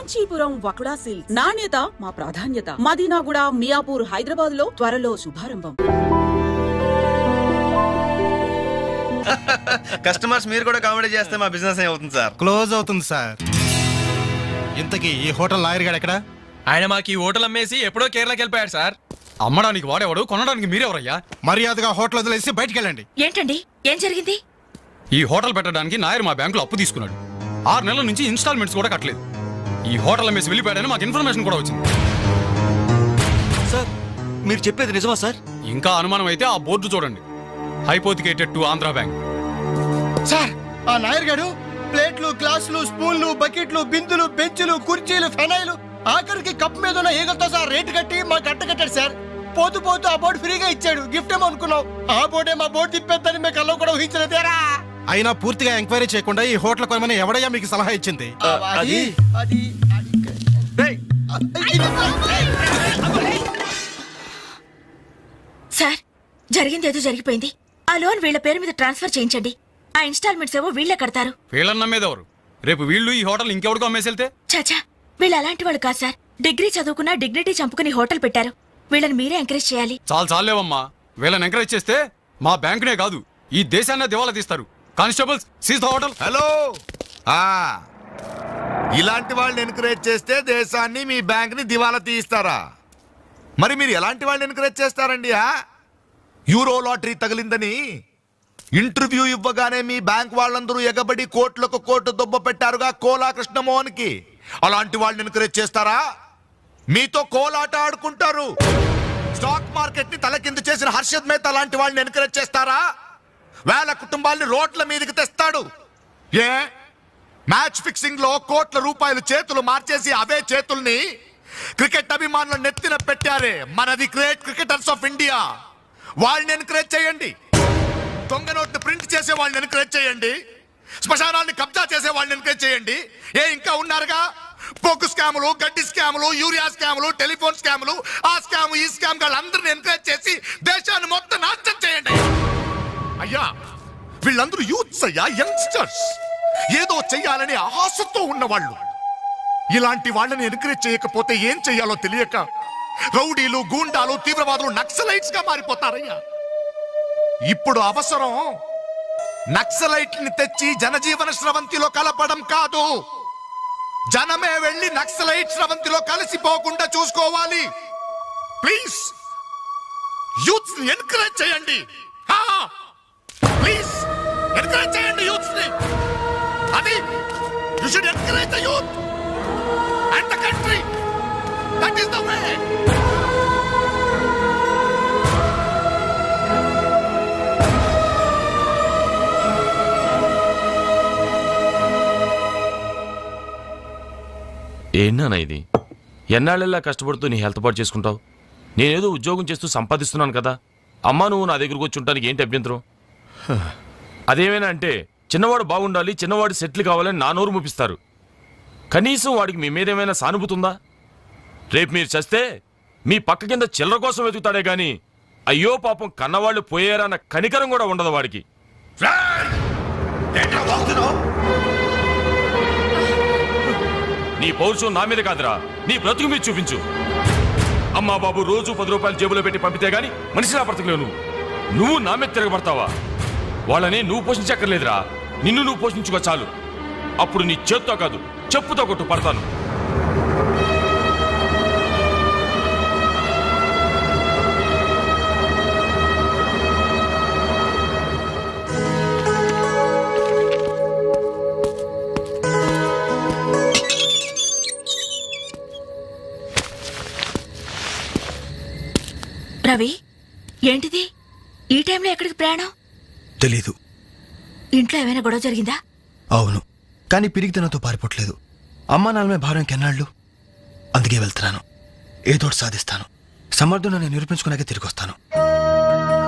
Kanchipuram వకుడా silks. నాణ్యత మా ప్రాధాన్యత. మదీనాగూడ, మియాపూర్, హైదరాబాద్ లో త్వరలో శుభారంభం. కస్టమర్స్ మీరు కూడా కామెడీ చేస్తే మా బిజినెస్ అవుతుంది సార్. క్లోజ్ అవుతుంది సార్. ఇంతకీ ఈ హోటల్ లాయర్ గారు ఎక్కడ? ఆయన మాకు ఈ హోటల్ అమ్మేసి ఎప్పుడో కేరళకి వెళ్ళిపోయాడు సార్. అమ్మడానికి వాడేవాడు, కొనడానికి మీరెవరయ్యా? మర్యాదగా హోటల్ వదిలేసి బయటికి వెళ్ళండి. ఏంటండి, ఏం జరిగింది? ఈ హోటల్ పెట్టడానికి నాయర్ మా బ్యాంకులో అప్పు తీసుకున్నాడు. 6 నెలల నుంచి ఇన్స్టాల్మెంట్స్ కూడా కట్టలేదు. ఈ హోటల్ అమ్మేసి వెళ్ళిపోయాడని మాకు ఇన్ఫర్మేషన్ కూడా వచ్చింది. సార్ మీరు చెప్పేది నిజమా సార్? ఇంకా అనుమానం అయితే ఆ బోర్డు చూడండి, hypothecated to Andhra bank. Sir ఆ నాయర్ గారు ప్లేట్లు, గ్లాసులు, స్పూన్లు, బకెట్లు, బిందులు, బెంచులు, కుర్చీలు, ఫెనైలు, ఆఖరికి కప్ మీద ఉన్న ఈగలతో సార్ రేటు కట్టి మాకు కట్టకట్టాడు సార్. పోతూ పోతూ ఆ బోర్డు ఫ్రీగా ఇచ్చాడు. గిఫ్ట్ ఏమో అనుకున్నాం. ఆ బోర్డే మా బోర్డు తిప్పేద్దని మేము కల్లో కూడా ఊహించలేదేరా. అయినా పూర్తిగా ఎంక్వైరీ చేయకుండా ఈ హోటల్ కొనమని ఎవడయ్యా మీకు సలహా ఇచ్చింది? సార్, జరిగిందేదో జరిగిపోయింది. ఆ లోన్ వీళ్ళ పేరు మీద ట్రాన్స్ఫర్ చేయించండి. ఆ ఇన్స్టాల్మెంట్స్ ఏవో వీళ్ళే కడతారు. వీళ్ళని నమ్మేదెవరు? రేపు వీళ్ళు ఈ హోటల్ ఇంకెవరికో అమ్మేసి వెళ్తే? చాచా, వీళ్ళు అలాంటి వాళ్ళు కాదు సార్. డిగ్రీ చదువుకున్నా డిగ్నిటీ చంపుకుని హోటల్ పెట్టారు. వీళ్ళని మీరే ఎంకరేజ్ చేయాలి. చాలేవమ్మా. వీళ్ళని ఎంకరేజ్ చేస్తే మా బ్యాంకునే కాదు ఈ దేశాన్ని దివాలా తీస్తారు. Constables, seize the hotel. Hello, ఇలాంటి వాళ్ళని ఎంకరేజ్ చేస్తే దేశాన్ని, మీ బ్యాంక్ ని దివాలా తీస్తారా? మరి మీరు ఎలాంటి వాళ్ళని ఎంకరేజ్ చేస్తారండి? యూరో లాటరీ తగిలిందని ఇంటర్వ్యూ ఇవ్వగానే మీ బ్యాంక్ వాళ్ళందరూ ఎగబడి కోట్లకు కోట్లు దొబ్బ పెట్టారుగా కోలా కృష్ణమోహన్ కి. అలాంటి వాళ్ళని ఎంకరేజ్ చేస్తారా? మీతో కోలాట ఆడుకుంటారు. స్టాక్ మార్కెట్ ని తలకిందు చేసిన హర్షద్ మేహతా లాంటి వాళ్ళని ఎంకరేజ్ చేస్తారా? వేల కుటుంబాల్ని రోడ్ల మీదకి తెస్తాడు. ఏ మ్యాచ్ ఫిక్సింగ్ లో కోట్ల రూపాయలు చేతులు మార్చేసి అవే చేతుల్ని క్రికెట్ అభిమానుల నెత్తిన పెట్టారే మనది గ్రేట్ క్రికెటర్స్ ఆఫ్ ఇండియా. వాళ్ళని ఎంకరేజ్ చేయండి. దొంగ నోట్ని ప్రింట్ చేసే వాళ్ళని ఎంకరేజ్ చేయండి. శ్మశానాన్ని కబ్జా చేసే వాళ్ళని ఎంకరేజ్ చేయండి. ఇంకా ఉన్నారుగా పోకు స్కాములు, గడ్డి స్కాములు, యూరియా స్కాములు, టెలిఫోన్ స్కాములు, ఆ స్కామ్ ఈ స్కామ్ వాళ్ళందరినీ ఎంకరేజ్ చేసి దేశాన్ని మొత్తం నాశనం చేయండి. అయ్యా వీళ్ళందరూ యూత్స్ అయ్యా, యంగ్స్టర్స్, ఏదో చెయ్యాలని ఆశతో ఉన్నవాళ్ళు. ఇలాంటి వాళ్ళని ఎంకరేజ్ చేయకపోతే ఏం చెయ్యాలో తెలియక రౌడీలు, గూండాలు, తీవ్రవాదులు, నక్సలైట్స్ గా మారిపోతారయ్యా. ఇప్పుడు అవసరం నక్సలైట్ని తెచ్చి జనజీవన స్రవంతిలో కలపడం కాదు, జనమే వెళ్ళి నక్సలైట్ స్రవంతిలో కలిసిపోకుండా చూసుకోవాలి. ప్లీజ్ యూత్స్ ని ఎంకరేజ్ చేయండి. ప్లీజ్ ఎంకరేజ్ చేయండి యూత్స్ ని. అది you should encourage the youth and the country. That is the way. ఏంటన్నా ఇది? ఎన్నాళ్ళెల్లా కష్టపడుతూ నీ హెల్త్ పాటు చేసుకుంటావు? నేనేదో ఉద్యోగం చేస్తూ సంపాదిస్తున్నాను కదా. అమ్మా నువ్వు నా దగ్గరకు వచ్చి ఉండటానికి ఏంటి అభ్యంతరం? అదేమైనా అంటే చిన్నవాడు బాగుండాలి, చిన్నవాడు సెటిల్ కావాలని నా నోరు ముపిస్తారు. కనీసం వాడికి మీ మీద ఏమైనా సానుభూతి ఉందా? రేపు మీరు చస్తే మీ పక్క కింద చిల్లర కోసం వెతుకుతాడే గాని అయ్యో పాపం కన్నవాళ్ళు పోయారన్న కనికరం కూడా ఉండదు వాడికి. నీ పౌరుషం నా మీద కాదురా, నీ బ్రతుకు మీద చూపించు. అమ్మా బాబు రోజు 10 రూపాయలు జేబులో పెట్టి పంపితే గాని మనిషిలా బ్రతకలేవు. నువ్వు నా మీద తిరగబడతావా? వాళ్ళని నువ్వు పోషించక్కర్లేదురా, నిన్ను నువ్వు పోషించుకో చాలు. అప్పుడు నీ చేత్తో కాదు చెప్పుతో కొట్టు పడతాను. రవి, ఏంటిది ఈ టైంలో? ఎక్కడికి ప్రయాణం? తెలీదు. ఇంట్లో ఏమైనా గొడవ జరిగిందా? అవును, కానీ పిరిగితనంతో పారిపోవట్లేదు. అమ్మా నాన్నమే భారం కెన్నాళ్ళు. అందుకే వెళ్తున్నాను. ఏదోటి సాధిస్తాను. సమర్థులను నిరూపించుకున్నాకే తిరిగి వస్తాను.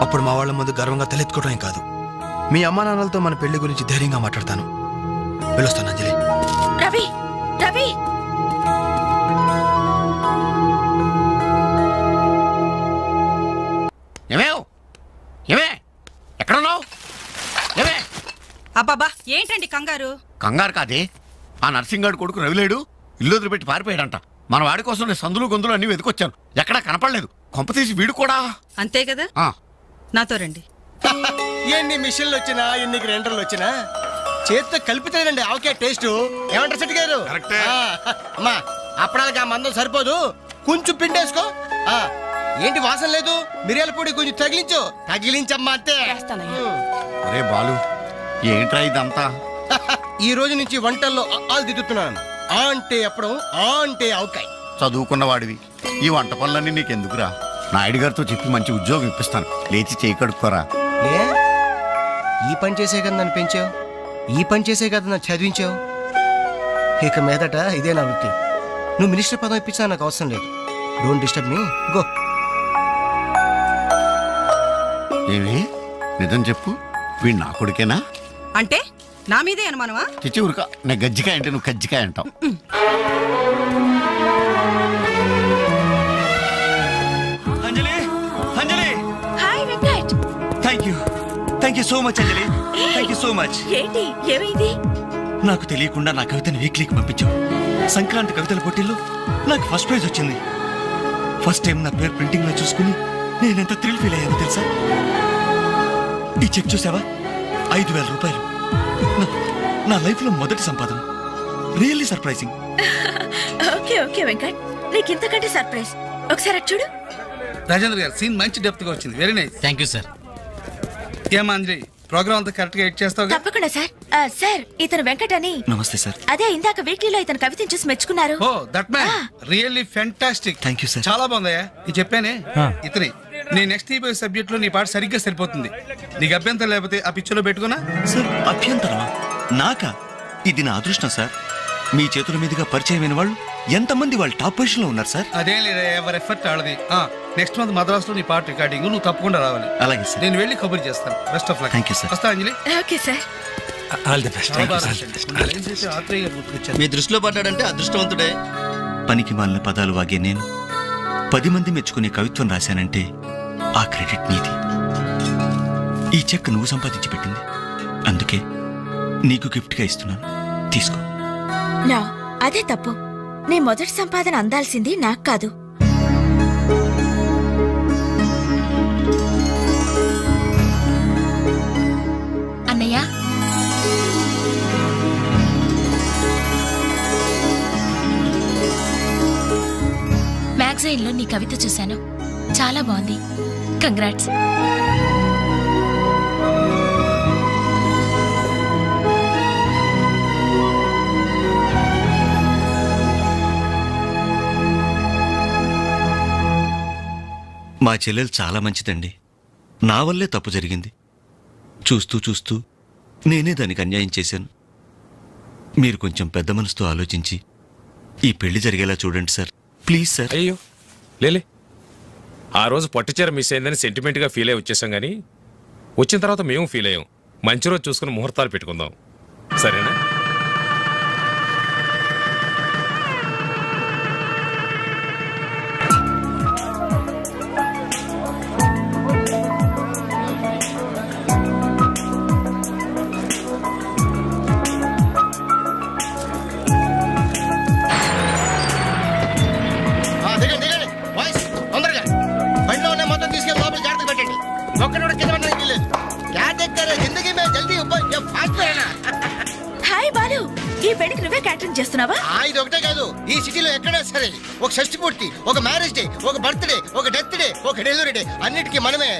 అప్పుడు మా వాళ్ళ ముందు గర్వంగా తలెత్తుకోవడం కాదు, మీ అమ్మా నాన్నలతో మన పెళ్లి గురించి ధైర్యంగా మాట్లాడతాను. వెళ్ళొస్తాను అంజలి. రవి, రవి, ఎక్కడున్నావు? అబ్బాబా ఏంటండి కంగారు? కంగారు కాదే, ఆ నర్సింగ్ గారు కొడుకు రవిలేడు, ఇల్లు వదిలిపెట్టి పారిపోయాడంట. మన వాడి కోసం నేను సందులు గొంతులు అన్ని వెతుకొచ్చాను, ఎక్కడా కనపడలేదు. కొంపతీసి వీడు కూడా. అంతే కదా, నాతో రండి. ఎన్ని మిషన్లు వచ్చినా ఎన్ని గ్రైండర్లు వచ్చినా చేతితో కలిపితేనండి ఆవకాయ టేస్ట్. ఏమంటారు సెట్ గారు? అమ్మా అప్పడానికి ఆ మందం సరిపోదు, కొంచెం పిండేసుకో. ఏంటి వాసన లేదు? మిరియాల పొడి కొంచెం తగిలించమ్మా అంతే. అరే బాలు, ఏంట్రా ఇదంతా? ఈ రోజు నుంచి వంటల్లో ఆలు దిద్దుతున్నాను. ఆ అంటే అప్పడం, ఆ అంటే ఆవకాయ. చదువుకున్న వాడివి, ఈ వంట పనులన్నీ నీకెందుకురా? నాయుడు గారితో చెప్పి మంచి ఉద్యోగం ఇప్పిస్తాను, లేచి చేయి కడుక్కోరా. ఈ పని చేసే కదా నన్ను పెంచావు, ఈ పని చేసే కదా నన్ను చదివించావు. ఇక మీదట ఇదే నా వృత్తి. నువ్వు మినిస్టర్ పదం ఇప్పించా నాకు అవసరం లేదు. Don't disturb me, go. ఏమి నిజం చెప్పు, వీడు నా కొడుకేనా? అంటే నా మీదే అనుమానమా? చిచ్చి ఊరుక, నేను గజ్జికాయ అంటే నువ్వు కజ్జికాయ అంటావు. Anjali, Anjali, hi Venkat. Thank you so much Anjali, thank you so much. ఏంటి ఏమైంది? నాకు తెలియకుండా నా కవితను వీక్లీకి పంపించావు. సంక్రాంతి కవితల పోటీల్లో నాకు ఫస్ట్ ప్రైజ్ వచ్చింది. ఫస్ట్ టైం నా పేరు ప్రింటింగ్ లో చూసుకుని నేనెంత థ్రిల్ ఫీల్ అయ్యాను తెలుసా? ఈ చెక్ చూసావా? 5,000 రూపాయలు. నా లైఫ్ లో మొదటి సంపాదన. Really surprising. Okay okay Venkat, నీకు ఇంతకంటే సర్ప్రైజ్. ఒకసారి అటు చూడు. రాజేంద్ర గారు సీన్ మంచి డెప్త్ గా వచ్చింది. Very nice. Thank you sir. ఏమా అంజలి, ప్రోగ్రామ్ అంతా కరెక్ట్ గా ఎడ్ చేస్తావు? తప్పకుండా సార్. సార్ ఇతను వెంకట్ అని. నమస్తే సార్. అదే ఇందాక వీక్లీలో ఇతను కవితను చూసి మెచ్చుకున్నారు. Oh that man really fantastic. Thank you sir. చాలా బాగుందయ్యా. నేను చెప్పానే ఇతని నీ నెక్స్ట్ ఈబోయ్ సబ్జెక్ట్ లో నీ పాట సరిగ్గా సరిపోతుంది. నీకు అభ్యంతరం లేకపోతే ఆ పిక్చర్లో పెట్టుకున్నా. సార్ అభ్యంతరమా? నాకా? ఇది నా అదృష్టం సార్. మీ చేతుల మీదుగా పరిచయమైన వాళ్ళు ఎంతమంది వాళ్ళు టాప్ పొజిషన్ లో ఉన్నారు సార్. అదే లేదా, ఎవరి ఎఫర్ట్ ఆడది. నెక్స్ట్ మంత్ మద్రాస్ లో నీ పాట రికార్డింగ్, నువ్వు తప్పకుండా రావాలి. అలాగే సార్. నేను వెళ్ళి కబుర్ చేస్తాను. Best of luck. Thank you sir. వస్తా Anjali. Okay sir. All the best. Atreya గారు గుర్తుకొచ్చారు. మీ దృష్టిలో పడ్డాడంటే అదృష్టవంతుడే. పనికి మాలిన పదాలు వాగే నేను 10 మంది మెచ్చుకునే కవిత్వం రాశానంటే ఆ క్రెడిట్ నీది. ఈ చెక్ నువ్వు సంపాదించి పెట్టింది, అందుకే నీకు గిఫ్ట్ గా ఇస్తున్నాను, తీసుకో. నా అదే తప్పు. నీ మొదటి సంపాదన అందాల్సింది నాకు కాదు. అన్నయ్య, మ్యాగజైన్ లో నీ కవిత చూశాను, చాలా బాగుంది. కంగ్రాట్స్. మా చెల్లెలు చాలా మంచిదండి. నా వల్లే తప్పు జరిగింది. చూస్తూ చూస్తూ నేనే దానికి అన్యాయం చేశాను. మీరు కొంచెం పెద్ద మనసుతో ఆలోచించి ఈ పెళ్లి జరిగేలా చూడండి సార్, ప్లీజ్ సార్. అయ్యో లేలే, ఆ రోజు పట్టుచీర మిస్ అయిందని సెంటిమెంట్గా ఫీల్ అయ్యి వచ్చేసాం, కానీ వచ్చిన తర్వాత మేము ఫీల్ అయ్యాం. మంచి రోజు చూసుకుని ముహూర్తాలు పెట్టుకుందాం, సరేనా? హాయ్ బాలు, ఈ పెళ్లికి నువ్వే క్యాటరింగ్ చేస్తున్నావా? ఇది ఒకటే కాదు, ఈ సిటీలో ఎక్కడా సరే ఒక షష్ఠి పూర్తి, ఒక మ్యారేజ్ డే, ఒక బర్త్డే, ఒక డెత్ డే, ఒక డెలివరీ డే, అన్నిటికీ మనమే.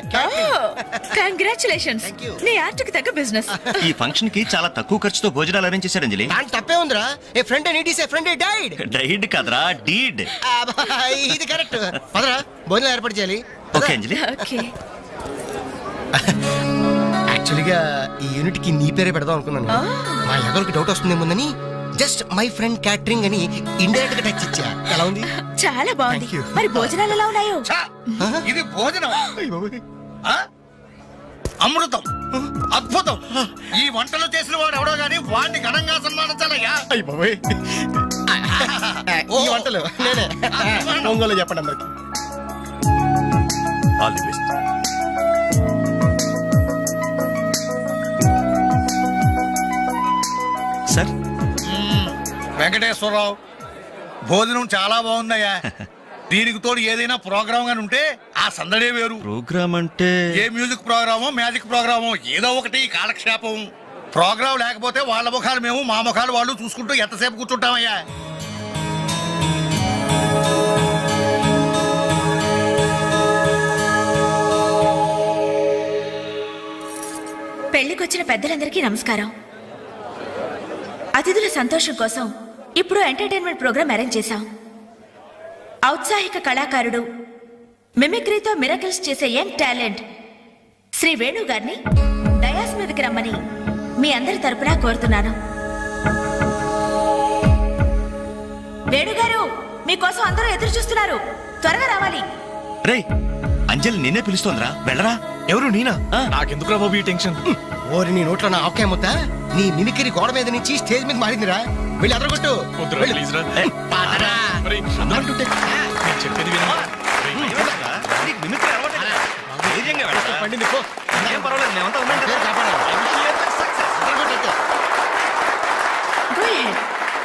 కంగ్రాచులేషన్స్, నీ ఆర్ట్ కి తగ్గ బిజినెస్. ఈ ఫంక్షన్ కి చాలా తక్కువ ఖర్చుతో భోజనాలు అరేంజ్ చేశారు అంజలి. దాని తప్పే ఉందిరా. A friend need is a friend died. Died కదరా, డీడ్. ఇది కరెక్ట్. పదరా భోజనం ఏర్పాటు చేయాలి. ఓకే అంజలి. ఓకే. యాక్చువల్గా ఈ యూనిట్ కి నీ పేరే పెడదాం అనుకున్నాను. మా ఎవరికి డౌట్ వస్తుందేమోనని జస్ట్ మై ఫ్రెండ్ క్యాటరింగ్ అని ఇండైరెక్ట్ గా టచ్ ఇచ్చా. ఎలా ఉంది? చాలా బాగుంది. మరి భోజనాలు ఎలా ఉన్నాయో? ఇది భోజనం, అమృతం, అద్భుతం. ఈ వంటలు చేసిన వాడు ఎవడో గానీ వాడిని ఘనంగా సన్మానించాలయ్యా. ఈ వంటలు నేనే ఒంగోలు చెప్పండి అందరికి. All the best. Sir Venkateswararao, భోజనం చాలా బాగుందయ్యా. దీనికి తోడు ఏదైనా ప్రోగ్రామ్ గాని ఉంటే ఆ సందడే వేరు. ప్రోగ్రామ్ అంటే ఏ మ్యూజిక్ ప్రోగ్రామో మ్యాజిక్ ప్రోగ్రామో ఏదో ఒకటి కాలక్షేపం. ప్రోగ్రాం లేకపోతే వాళ్ళ ముఖాలు మేము, మా ముఖాలు వాళ్ళు చూసుకుంటూ ఎంతసేపు కూర్చుంటామయ్యా. పెళ్లికొచ్చిన పెద్దలందరికీ నమస్కారం. అతిథుల సంతోషం కోసం ఇప్పుడు ఎంటర్టైన్మెంట్ ప్రోగ్రాం అరేంజ్ చేశాం. ఔత్సాహిక కళాకారుడు, మిమిక్రీతో మిరకిల్స్ చేసే యంగ్ టాలెంట్ శ్రీ వేణు గారిని డయాస్ మీదకి రమ్మని మీ అందరి తరపున కోరుతున్నాను. వేణుగారు, మీకోసం అందరూ ఎదురు చూస్తున్నారు, త్వరగా రావాలి. రే అంజలి నిన్నే పిలుస్తోందిరా, వెళ్ళరా. ఎవరు? నేనా? నాకెందుకురా బాబు ఈ టెన్షన్? ఓరి నీ నోట్లో నా ఆవకాయ ముద్ద. నీ మిమిక్రీ గోడ మీద నుంచి స్టేజ్ మీద మారిందిరా. వెళ్ళి అదరగొట్టు.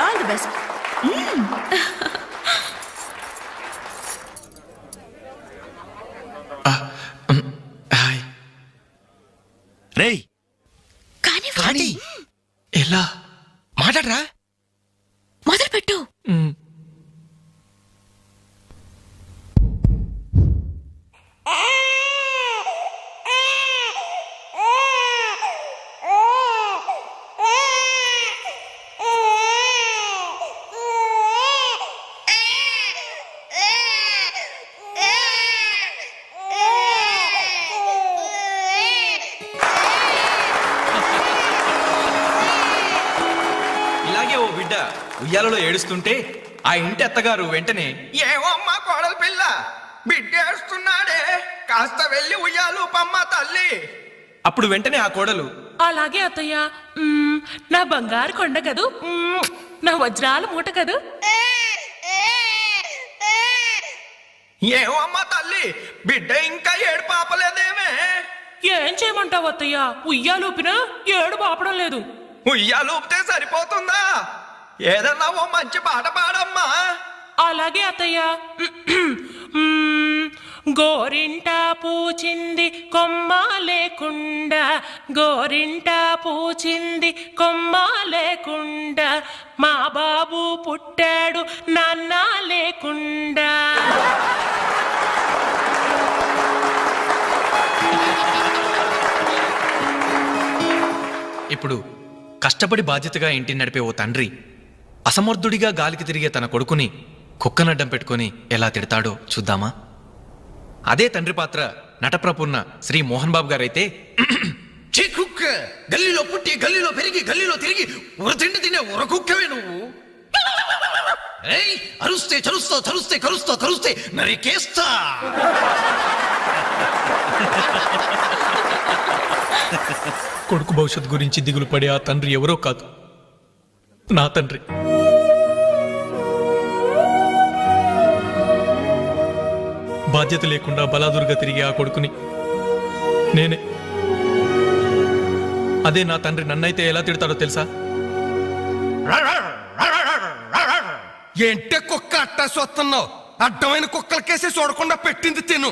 All the best. రేయ్ కానీ ఎలా మాట్లాడరా? మొదలు పెట్టు. ఉయ్యాలలో ఏడుస్తుంటే ఆ ఇంటి అత్తగారు వెంటనే, ఏమో అమ్మా కోడలు పిల్ల బిడ్డ ఏడుస్తున్నాడే, కాస్త వెళ్ళి ఉయ్యాలు పమ్మ తల్లి. అప్పుడు వెంటనే ఆ కోడలు, అలాగే అత్తయ్య, నా బంగారు కొండ కదూ, నా వజ్రాల మూట కదూ. ఏమో అమ్మా తల్లి బిడ్డ ఇంకా ఏడు పాపలేదేమే. ఏం చేయమంటావు అత్తయ్య, ఉయ్యాలూపినా ఏడు పాపడం లేదు. ఉయ్యాలూపితే సరిపోతుందా? ఏదన్నా ఓ మంచి పాట పాడమ్మా. అలాగే అత్తయ్య. గోరింట పూచింది కొమ్మ లేకుండా, గోరింట పూచింది కొమ్మ లేకుండా, మా బాబు పుట్టాడు నాన్న లేకుండా. ఇప్పుడు కష్టపడి బాధ్యతగా ఇంటిని నడిపే ఓ తండ్రి అసమర్థుడిగా గాలికి తిరిగే తన కొడుకుని కుక్కనడ్డం పెట్టుకుని ఎలా తిడతాడో చూద్దామా? అదే తండ్రి పాత్ర నటప్రపూర్ణ శ్రీ మోహన్ బాబు గారైతే, కుక్క గల్లీలో పుట్టి గల్లీలో పెరిగి గల్లీలో తిరిగి ఉరతిండి తినే ఉరకుక్కవే నువ్వు. అరుస్తే చరుస్తా చరుస్తే కరుస్తా కరుస్తే నరికేస్తా. కొడుకు భవిష్యత్తు గురించి దిగులు పడే ఆ తండ్రి ఎవరో కాదు, నా తండ్రి. బాధ్యత లేకుండా బలాదురుగా తిరిగి ఆ కొడుకుని నేనే. అదే నా తండ్రి నన్నైతే ఎలా తిడతాడో తెలుసా? ఏంటే కుక్క అట్టా చూస్తున్నావు? అడ్డమైన కుక్కలకేసి చూడకుండా పెట్టింది తిను.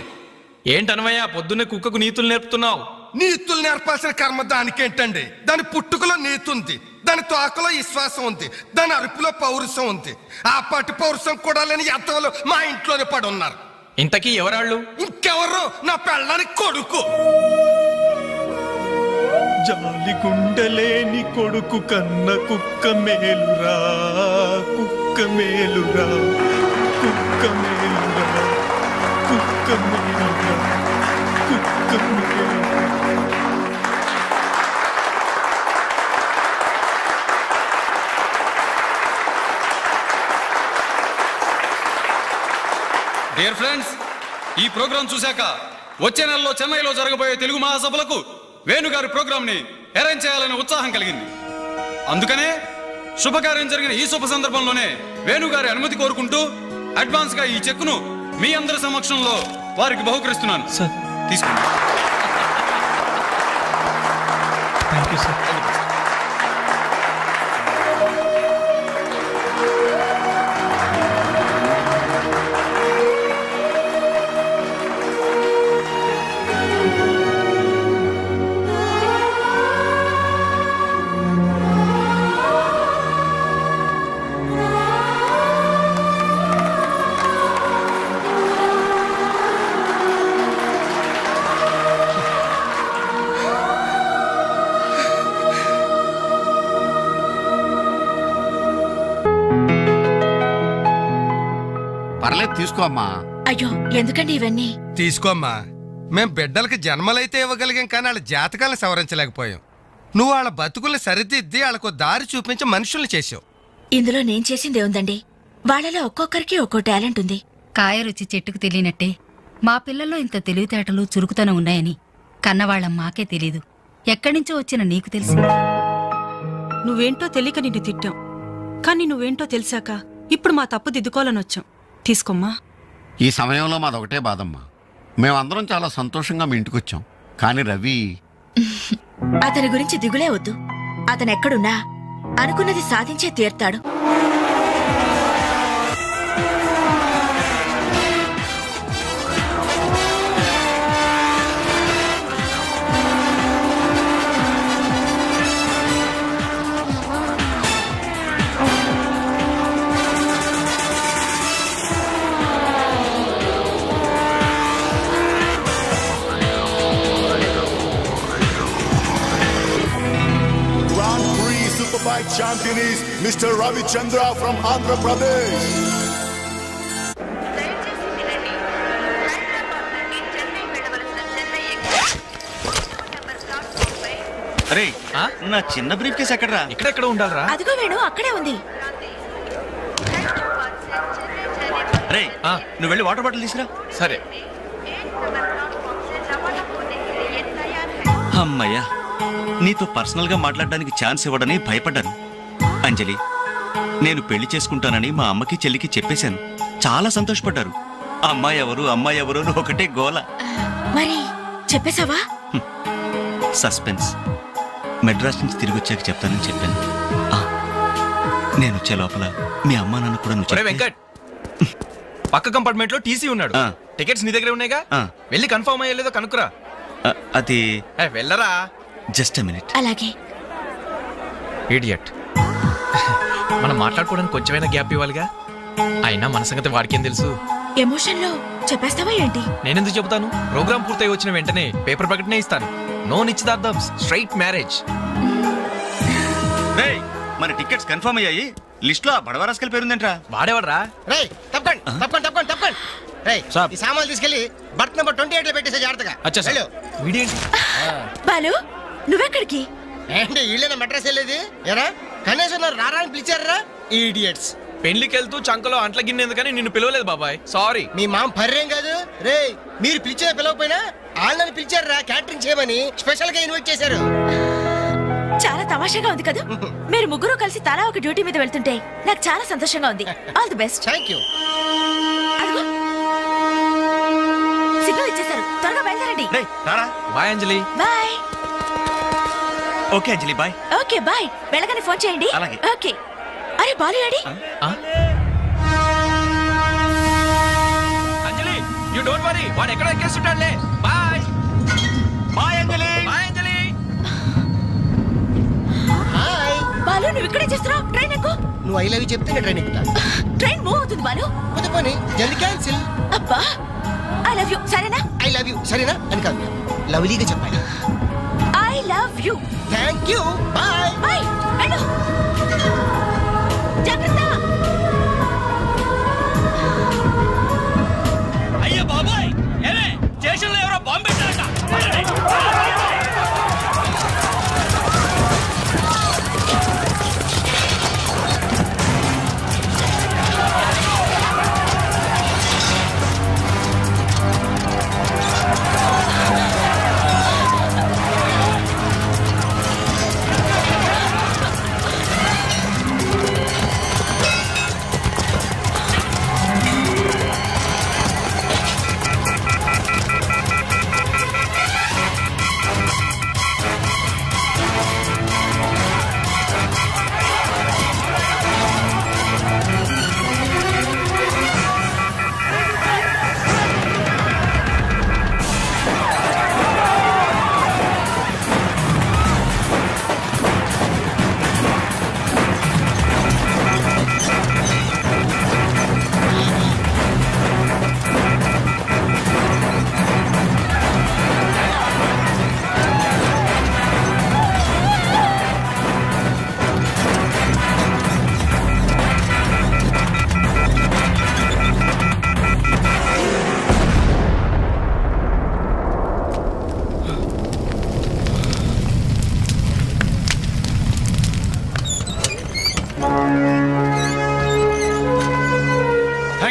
ఏంటనవయ్యా పొద్దున్నే కుక్కకు నీతులు నేర్పుతున్నావు? నీతులు నేర్పాల్సిన కర్మ దానికేంటండి? దాని పుట్టుకలో నీతి ఉంది, దాని తోకలో విశ్వాసం ఉంది, దాని అరుపులో పౌరుషం ఉంది. ఆ పాటి పౌరుషం కూడా లేని ఎంతలో మా ఇంట్లోనే పడి ఉన్నారు. ఇంతకీ ఎవరాళ్ళు? ఇంకెవరు? నా పెళ్ళానికి కొడుకు. జాలి గుండెలేని కొడుకు కన్న కుక్క మేలురా, కుక్క మేలురా, కుక్క మేలురా, కుక్క మేలురా, కుక్క మేలురా. డియర్ ఫ్రెండ్స్, ఈ ప్రోగ్రాం చూశాక వచ్చే నెలలో చెన్నైలో జరగబోయే తెలుగు మహాసభలకు వేణుగారి ప్రోగ్రామ్ ని అరేంజ్ చేయాలనే ఉత్సాహం కలిగింది. అందుకనే శుభకార్యం జరిగిన ఈ శుభ సందర్భంలోనే వేణుగారి అనుమతి కోరుకుంటూ అడ్వాన్స్ గా ఈ చెక్కును మీ అందరి సమక్షంలో వారికి బహుకరిస్తున్నాను. తీసుకోండి. Thank you sir. పర్లేదు తీసుకో అమ్మా. అయ్యో ఎందుకండి ఇవన్నీ? తీసుకోమ్మా. మేం బిడ్డలకి జన్మలైతే ఇవ్వగలిగాం కానీ వాళ్ళ జాతకాలను సవరించలేకపోయాం. నువ్వు వాళ్ళ బతుకుల్ని సరిదిద్ది వాళ్ళకు దారి చూపించి మనుషుల్ని చేసావు. ఇందులో నేను చేసింది ఏముందండి? వాళ్ళలో ఒక్కొక్కరికి ఒక్కో టాలెంట్ ఉంది. కాయ రుచి చెట్టుకు తెలియనట్టే మా పిల్లల్లో ఇంత తెలివితేటలు చురుకుతనం ఉన్నాయని కన్నవాళ్ళం మాకే తెలీదు. ఎక్కడినుంచో వచ్చిన నీకు తెలిసింది. నువ్వేంటో తెలియక నిన్ను తిట్టాం, కానీ నువ్వేంటో తెలిసాక ఇప్పుడు మా తప్పు దిద్దుకోవాలని వచ్చాం. తీసుకోమ్మా. ఈ సమయంలో మాదొకటే బాధమ్మా. మేమందరం చాలా సంతోషంగా మీ ఇంటికి వచ్చాం. కానీ రవి అతని గురించి దిగులే వద్దు. అతను ఎక్కడున్నా అనుకున్నది సాధించే తీర్తాడు. Champion is Mr. Ravi Chandra from Andhra Pradesh. అరే నా చిన్న బ్రీఫ్ కేసు ఎక్కడరా? ఇక్కడెక్కడ ఉండాలరా? అదిగో వేణు అక్కడే ఉంది. అరే నువ్వు వెళ్ళి వాటర్ బాటిల్ తీసుకురా. సరే. అమ్మయ్యా, నీతో పర్సనల్ గా మాట్లాడడానికి ఛాన్స్ ఇవ్వడని భయపడ్డాను. అంజలి, నేను పెళ్లి చేసుకుంటానని మా అమ్మకి చెల్లికి చెప్పేశాను. చాలా సంతోషపడ్డారు. అమ్మాయి ఎవరు అమ్మాయి ఎవరు అని ఒకటే గోల. మరి చెప్పేశావా? సస్పెన్స్. మెడ్రాస్ నుంచి తిరిగి వచ్చాక చెప్తానని చెప్పాను. నేను వచ్చే లోపల మీ అమ్మా నాన్న కూడా నువ్వు వెంకట్ పక్క కంపార్ట్మెంట్ లో టీసీ ఉన్నాడు. టికెట్స్ నీ దగ్గర ఉన్నాయిగా, వెళ్ళి కన్ఫర్మ్ అయ్యలేదో కనుక్కురా. అది వెళ్ళరా. Just a minute. అలాగే. ఇడియట్. మనం మాట్లాడుకోవడానికి కొంచెమైనా గ్యాప్ ఇవ్వాలిగా. అయినా మన సంగతి వాడికేం తెలుసు? ఎమోషన్ లో చెప్పేస్తావా ఏంటి? నేనెందుకు చెబుతాను? ప్రోగ్రామ్ పూర్తయి వచ్చిన వెంటనే పేపర్ ప్రకటనే ఇస్తాను. నో నిశ్చితార్థం, స్ట్రైట్ మ్యారేజ్. మన టికెట్స్ కన్ఫర్మ్ అయ్యాయి. లిస్ట్ లో బడవరాస్కల్ పేరుందంట్రా. వాడేవాడ్రా? రేయ్ తప్పకండి తప్పకండి తప్పకండి తప్పకండి. రేయ్ ఈ సామాన్లు తీసుకెళ్ళి బర్త్ నెంబర్ 28 లో పెట్టేసే జాగ్రత్తగా. అచ్చా వీడేంటి? బాలు నువ్వెక్కడికి? ఏంటి వీళ్ళైనా మెడ్రాస్ వెళ్ళేది? ఎరా కనీసం రారా అని పిలిచారా? ఈడియట్స్. పెళ్లికి వెళ్తూ చంకలో అంట్ల గిన్నెందుకని నిన్ను పిలవలేదు బాబాయ్. సారీ. మీ మామ పర్రేం కాదు. రే మీరు పిలిచిన పిలవకపోయినా వాళ్ళని పిలిచారా క్యాటరింగ్ చేయమని స్పెషల్ గా ఇన్వైట్ చేశారు. చాలా తమాషాగా ఉంది కదా. మీరు ముగ్గురు కలిసి తలా ఒక డ్యూటీ మీద వెళ్తుంటే నాకు చాలా సంతోషంగా ఉంది. All the best. Thank you. Signal ఇచ్చేశారు, త్వరగా బయలుదేరండి. Bye Anjali. Bye. Okay Anjali bye. Okay bye. వెళ్ళగానే ఫోన్ చేయండి. అలాగే. ఓకే. అరే బాలు ఏడి? అంజలి యు డోంట్ వరీ, వాడు ఎక్కడ ఎక్కేస్తుంటాడులే. Bye bye Anjali. Bye Anjali. Hi Balu, నువ్వు ఇక్కడే చేస్తున్నావు? ట్రైన్ ఎక్కు. నువ్వు ఐ లవ్ యూ చెప్తే ట్రైన్ ఎక్కుతా. ట్రైన్ మూవ్ అవుతుంది బాలు. పోతే పోనీ, జల్దీ క్యాన్సిల్. అబ్బా ఐ లవ్ యూ. సరేనా? ఐ లవ్ యూ సరేనా అని కాదు, లవ్లీగా చెప్పాలి. I love you. Thank you. Bye bye. వెళ్ళు. జాగ్రత్త. అయ్యో బాబాయ్, ఏమే స్టేషన్లో ఎవరో బాంబు పెట్టారట.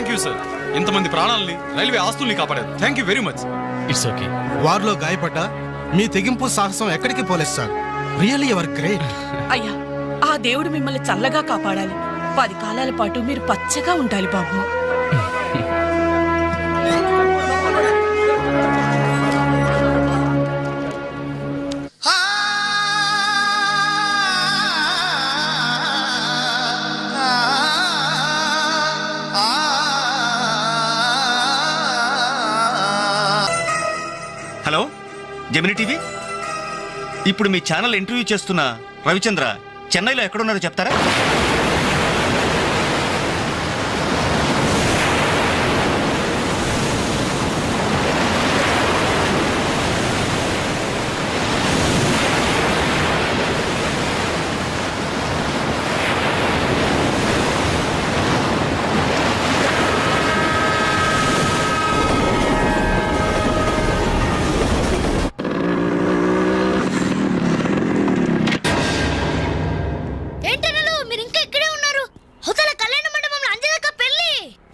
Thank you sir. ఇంతమంది ప్రాణాలని, రైల్వే ఆస్తుల్ని కాపాడారు. Thank you very much. It's okay. వారిలో గాయపడ్డ మీ తెగింపు సాహసం ఎక్కడికి పోలేదు సార్. Really your great. అయ్యా, ఆ దేవుడు మిమ్మల్ని చల్లగా కాపాడాలి. 10 కాలాల పాటు మీరు పచ్చగా ఉండాలి బాబు. Hello, Gemini TV. ఇప్పుడు మీ ఛానల్ ఇంటర్వ్యూ చేస్తున్న రవిచంద్ర చెన్నైలో ఎక్కడున్నారో చెప్తారా?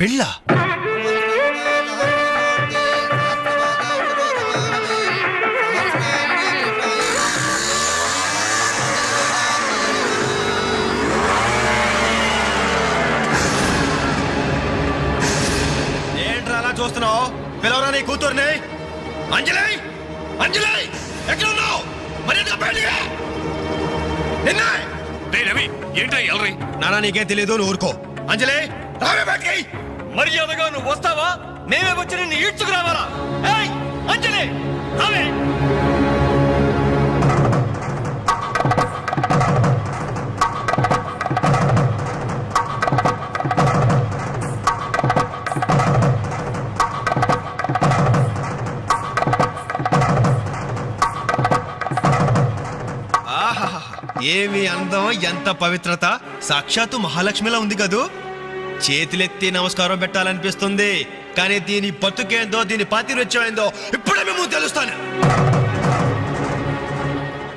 పెళ్ళా? ఏంట్రా అలా చూస్తున్నావు? పిలవరా నీ కూతుర్ని. అంజలి, అంజలి ఎక్కడ ఉన్నావు? రవి ఏంటా ఎల్రీ? నానా నీకేం తెలియదు, నువ్వు ఊరుకో. అంజలి రావే బయటికి. మర్యాదగా నువ్వు వస్తావా? మేమే వచ్చి నిన్ను ఈడ్చుకురావాలా? ఏయ్ అంజలి రావే. ఏమి అందం, ఎంత పవిత్రత! సాక్షాత్తు మహాలక్ష్మిలా ఉంది కదూ. చేతులెత్తి నమస్కారం పెట్టాలనిపిస్తుంది, కానీ దీని బతుకేందో, దీని పాతిరొచ్చం ఏందో ఇప్పుడే మేము తెలుస్తాను.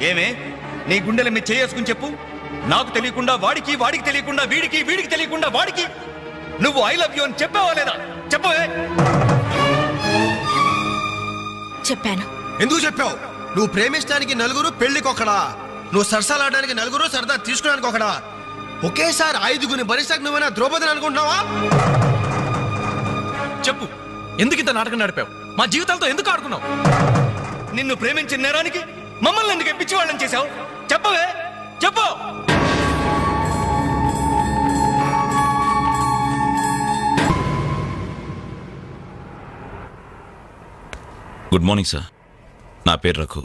ఏమే, నీ గుండెల మీద చేసుకుని చెప్పు. నాకు తెలియకుండా వాడికి, వాడికి తెలియకుండా వీడికి, వీడికి తెలియకుండా వాడికి నువ్వు ఐ లవ్ యూ అని చెప్పావా లేదా? చెప్పవే. చెప్పాను. ఎందుకు చెప్పావు? నువ్వు ప్రేమించడానికి నలుగురు, పెళ్లికొకడా. నువ్వు సరసాలాడడానికి నలుగురు, సరదా తీసుకోవడానికి ఒకడా. ఒకేసారి 5గురిని భరించక నువ్వేనా ద్రౌపదిని అనుకుంటున్నావా? చెప్పు, ఎందుకు ఇంత నాటకం నడిపావు? మా జీవితాలతో ఎందుకు ఆడుకున్నావు? నిన్ను ప్రేమించిన నేరానికి మమ్మల్ని ఎందుకు పిచ్చి వాళ్ళని చేశావు? చెప్పవే, చెప్పు. Good morning sir. నా పేరు రఘు.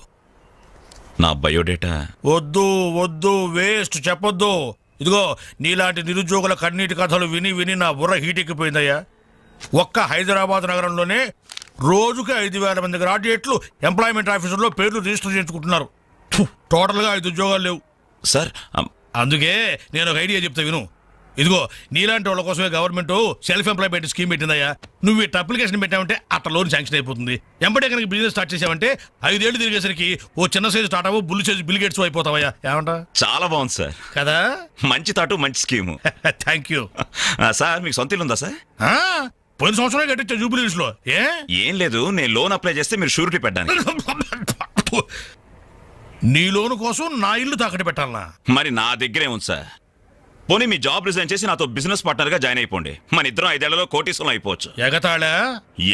నా బయోడేటా వద్దు వద్దు, వేస్ట్, చెప్పొద్దు. ఇదిగో నీలాంటి నిరుద్యోగుల కన్నీటి కథలు విని విని నా బుర్ర హీటెక్కిపోయిందయ్యా. ఒక్క హైదరాబాద్ నగరంలోనే రోజుకి 5,000 మంది గ్రాడ్యుయేట్లు ఎంప్లాయ్మెంట్ ఆఫీసుల్లో పేర్లు రిజిస్టర్ చేసుకుంటున్నారు. టోటల్గా 5 ఉద్యోగాలు లేవు సార్. అందుకే నేను ఒక ఐడియా చెప్తా విను. ఇదిగో నీలాంటి వాళ్ళ కోసమే గవర్నమెంట్ సెల్ఫ్ ఎంప్లాయ్మెంట్ స్కీమ్ పెట్టిందయ్యా. నువ్వు ఇట్లా అప్లికేషన్ పెట్టావంటే అట్లా లోన్ శాంక్షన్ అయిపోతుంది. ఎంబడే కనుక బిజినెస్ స్టార్ట్ చేసావంటే 5 ఏళ్ళు తిరిగేసరికి ఓ చిన్న సైజు టాటావో, బుల్లు సైజు బిల్ గేట్స్ అయిపోతావయ్యా. ఏమంటా? చాలా బాగుంది సార్. కదా, మంచి తాటు, మంచి స్కీము. Thank you sir. మీకు సొంత ఇల్లు ఉందా సార్? పోయిన సంవత్సరం కట్టించా జూబిలీస్ లో. ఏం లేదు, నేను లోన్ అప్లై చేస్తే మీరు షూరిటీ పెట్టాను. నీ లోన్ కోసం నా ఇల్లు తాకట్టు పెట్టాలనా? మరి నా దగ్గరే ఉంది సార్. పోనీ మీ జాబ్ రిజైన్ చేసి నాతో బిజినెస్ పార్ట్నర్ గా జాయిన్ అయిపోండి. మన ఇద్దరం 5 ఏళ్లలో కోటీశ్వరం అయిపోవచ్చు.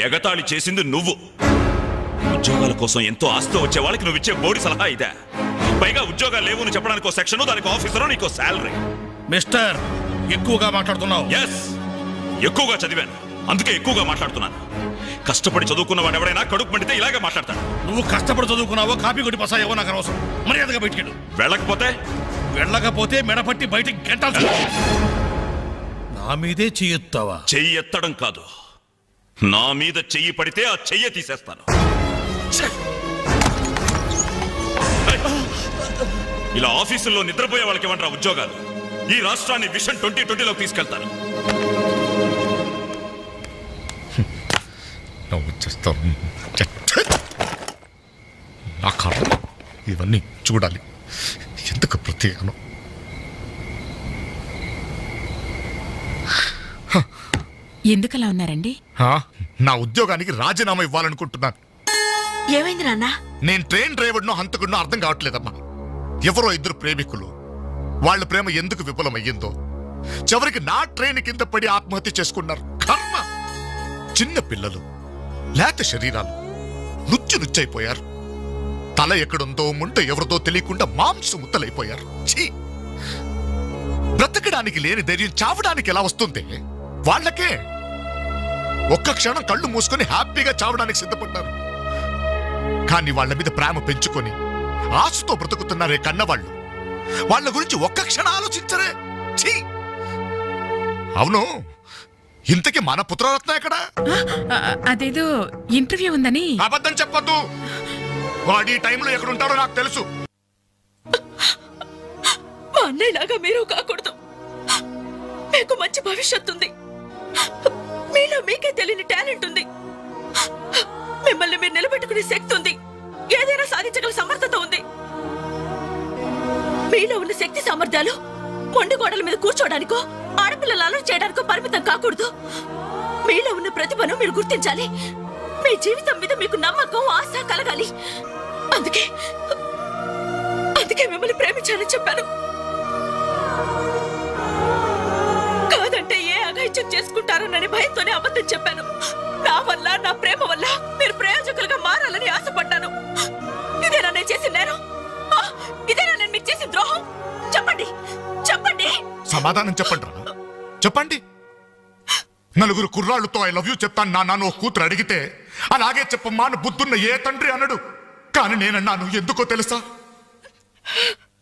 ఎగతాళి చేసింది నువ్వు. ఉద్యోగాల కోసం ఎంతో ఆస్తి వచ్చే వాళ్ళకి నువ్వు ఇచ్చే బోడి సలహా ఇదే. పైగా ఉద్యోగాలు లేవు అని చెప్పడానికి ఒక సెక్షన్, దానికి ఆఫీసర్, నీకు శాలరీ. మిస్టర్, ఎక్కువగా మాట్లాడుతున్నావు. ఎస్, ఎక్కువగా చదివాను, అందుకే ఎక్కువగా మాట్లాడుతున్నాను. కష్టపడి చదువుకున్న వాడు ఎవడైనా కడుపు పండితే ఇలాగే మాట్లాడతాడు. నువ్వు కష్టపడి చదువుకున్నావో, కాపీ కొట్టి పసాయేవో నాకు అనవసరం. మర్యాదగా బయటికెళ్ళు. వెళ్ళకపోతే మెడపట్టి బయటికి గంటాల్సి. నా మీదే చెయ్యెత్తావా? చెయ్యి ఎత్తడం కాదు, నా మీద చెయ్యి పడితే ఆ చెయ్యి తీసేస్తాను. ఇలా ఆఫీసుల్లో నిద్రపోయే వాళ్ళకి ఏమంటారా ఉద్యోగాలు? ఈ రాష్ట్రాన్ని విషన్ 2020లోకి తీసుకెళ్తాను. నా కర్మ, ఇవన్నీ చూడాలి. ఎందుకు ప్రత్యేకం? ఎందుకలా ఉన్నారండి? నా ఉద్యోగానికి రాజీనామా ఇవ్వాలనుకుంటున్నాను. ఏమైంది నాన్న? నేను ట్రైన్ డ్రైవర్నో హంతకుడినో అర్థం కావట్లేదమ్మా. ఎవరో ఇద్దరు ప్రేమికులు, వాళ్ళ ప్రేమ ఎందుకు విఫలమయ్యిందో చివరికి నా ట్రైన్ కింద పడి ఆత్మహత్య చేసుకున్నారు. కర్మ. చిన్న పిల్లలు, లేత శరీరాలు నుచ్చైపోయారు. తల ఎక్కడుందో ముంట ఎవరితో తెలియకుండా మాంసం ముత్తలైపోయారు. బ్రతకడానికి లేని ధైర్యం చావడానికి ఎలా వస్తుంది? వాళ్ళకే ఒక్క క్షణం కళ్ళు మూసుకొని హ్యాపీగా చావడానికి సిద్ధపడ్డారు. కానీ వాళ్ళ మీద ప్రేమ పెంచుకొని ఆశతో బ్రతుకుతున్నారే కన్నవాళ్ళు, వాళ్ళ గురించి ఒక్క క్షణం ఆలోచించరే. అవును, ఇంతకీ మన పుత్రరత్న ఎక్కడ? అదేదో ఇంటర్వ్యూ ఉందని. అబద్ధం చెప్పొద్దు. వాడు ఈ టైంలో ఎక్కడుంటాడో నాకు తెలుసు. మా అన్నయ్యలాగా మీరు కాకూడదు. మీకు మంచి భవిష్యత్తు ఉంది. మీలో మీకే తెలియని టాలెంట్ ఉంది. మిమ్మల్ని మీరు నిలబెట్టుకునే శక్తి ఉంది. ఏదైనా సాధించగల సమర్థత ఉంది. మీలో ఉన్న శక్తి సామర్థ్యాలు మొండి గోడల మీద కూర్చోడానికో ఆడపిల్లలు అలర్ట్ చేయడానికో పరిమితం కాకూడదు. మీలో ఉన్న ప్రతిభను మీరు గుర్తించాలి. మీ జీవితం మీద మీకు నమ్మకం, ఆశ కలగాలి. అందుకే మిమ్మల్ని ప్రేమించాలని చెప్పాను. కాదంటే ఏ అఘాయిత్యం చేసుకుంటారోనని భయంతోనే అబద్ధం చెప్పాను. నా వల్ల, నా ప్రేమ వల్ల మీరు ప్రయోజకులుగా మారాలని ఆశపడ్డాను. ఇదేనా నేను చేసిన నేరం? ఇదేనా నేను మీకు చేసిన ద్రోహం? చెప్పండి, చెప్పండి. సమాధానం చెప్పండి రా, చెప్పండి. నలుగురు కుర్రాళ్ళతో ఐ లవ్ యూ చెప్తాను నాన్న ఓ కూతురు అడిగితే అలాగే చెప్పమ్మా అని బుద్ధున్న ఏ తండ్రి అనడు. కానీ నేనన్నాను. ఎందుకో తెలుసా?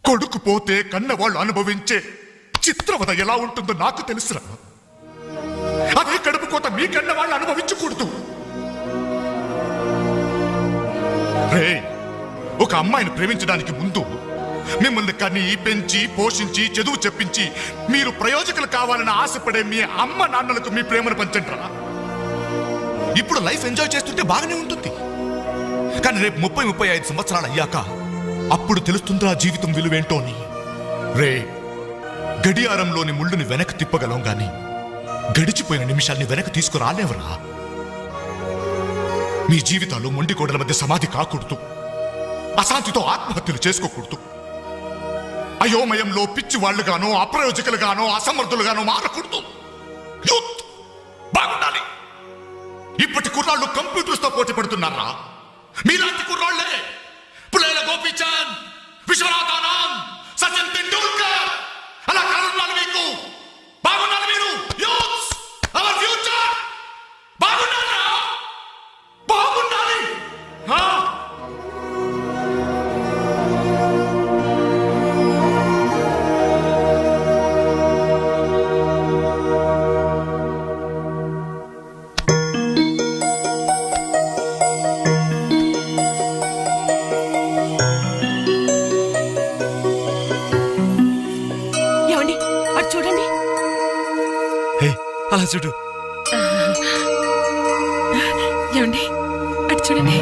కొడుకు పోతే కన్నవాళ్ళు అనుభవించే చిత్రవద ఎలా ఉంటుందో నాకు తెలుసురా. అదే కడుపు కోత మీ కన్నవాళ్ళు అనుభవించకూడదు. రే, ఒక అమ్మాయిని ప్రేమించడానికి ముందు మిమ్మల్ని కని పెంచి పోషించి చదువు చెప్పించి మీరు ప్రయోజకులు కావాలని ఆశపడే మీ అమ్మ నాన్నలకు మీ ప్రేమను పంచండి రా. ఇప్పుడు లైఫ్ ఎంజాయ్ చేస్తుంటే బాగానే ఉంటుంది. కానీ రేపు 30-35 సంవత్సరాలు అయ్యాక అప్పుడు తెలుస్తుందా జీవితం విలువేంటో అని. రే, గడియారంలోని ముళ్ళుని వెనక్కి తిప్పగలం గాని గడిచిపోయిన నిమిషాల్ని వెనక్కి తీసుకురాలేవరా. మీ జీవితాలు మొండి గోడల మధ్య సమాధి కాకూడదు. అశాంతితో ఆత్మహత్యలు చేసుకోకూడదు. అయోమయంలో పిచ్చి వాళ్ళుగానో అప్రయోజకులుగానో అసమర్థులుగానో మారకూడదు. యూత్ బాగుండాలి. ఇప్పటి కుర్రాళ్ళు కంప్యూటర్స్ తో పోటీ పడుతున్నారా? మీలాంటి కుర్రాళ్లే పులేల గోపీచంద్, విశ్వనాథ్ ఆనంద్, సచిన్ తెండూల్కర్ అలా కారణాలు మీకు బాగున్నారు. మీరు యూత్స్, అవర్ ఫ్యూచర్ బాగున్నారా? బాగుండాలి. అలా చూడు. ఏమండి, అటు చూడండి.